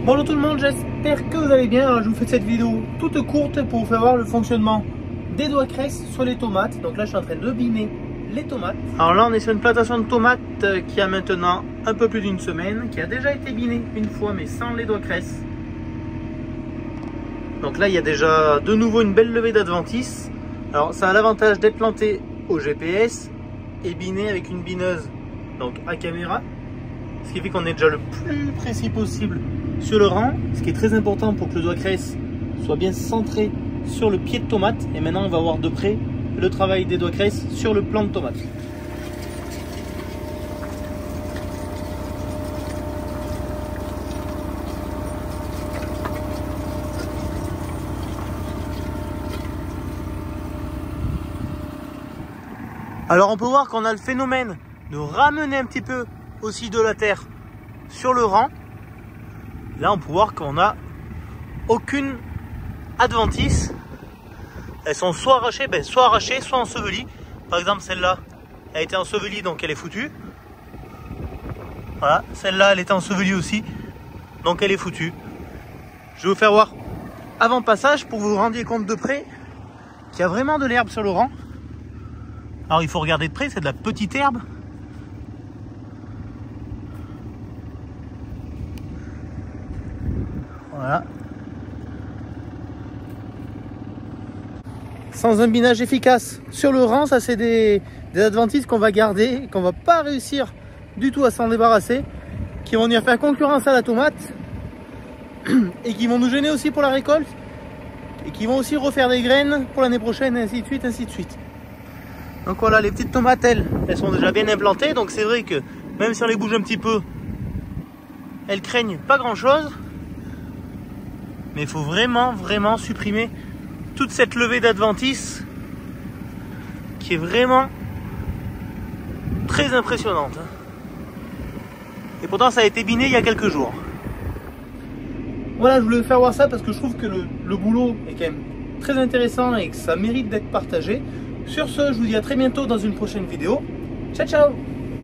Bonjour tout le monde, j'espère que vous allez bien. Alors, je vous fais cette vidéo toute courte pour vous faire voir le fonctionnement des doigts cresse sur les tomates. Donc là je suis en train de biner les tomates. Alors là on est sur une plantation de tomates qui a maintenant un peu plus d'une semaine, qui a déjà été binée une fois mais sans les doigts cresse. Donc là il y a déjà de nouveau une belle levée d'adventices. Alors ça a l'avantage d'être planté au GPS et biné avec une bineuse donc à caméra. Ce qui fait qu'on est déjà le plus précis possible sur le rang, ce qui est très important pour que le doigt cresse soit bien centré sur le pied de tomate. Et maintenant on va voir de près le travail des doigts cresse sur le plant de tomate. Alors on peut voir qu'on a le phénomène de ramener un petit peu aussi de la terre sur le rang. Là on peut voir qu'on n'a aucune adventice. Elles sont soit arrachées, soit ensevelies. Par exemple celle-là a été ensevelie donc elle est foutue. Voilà, celle-là elle était ensevelie aussi donc elle est foutue. Je vais vous faire voir avant passage pour que vous vous rendiez compte de près qu'il y a vraiment de l'herbe sur le rang. Alors il faut regarder de près, c'est de la petite herbe. Voilà. Sans un binage efficace sur le rang, ça c'est des adventices qu'on va garder, qu'on va pas réussir du tout à s'en débarrasser, qui vont venir faire concurrence à la tomate et qui vont nous gêner aussi pour la récolte et qui vont aussi refaire des graines pour l'année prochaine, et ainsi de suite, ainsi de suite. Donc voilà, les petites tomates, elles sont déjà bien implantées, donc c'est vrai que même si on les bouge un petit peu, elles craignent pas grand chose. Mais il faut vraiment supprimer toute cette levée d'adventices qui est vraiment très impressionnante. Et pourtant ça a été biné il y a quelques jours. Voilà, je voulais vous faire voir ça parce que je trouve que le boulot est quand même très intéressant et que ça mérite d'être partagé. Sur ce, je vous dis à très bientôt dans une prochaine vidéo. Ciao ciao!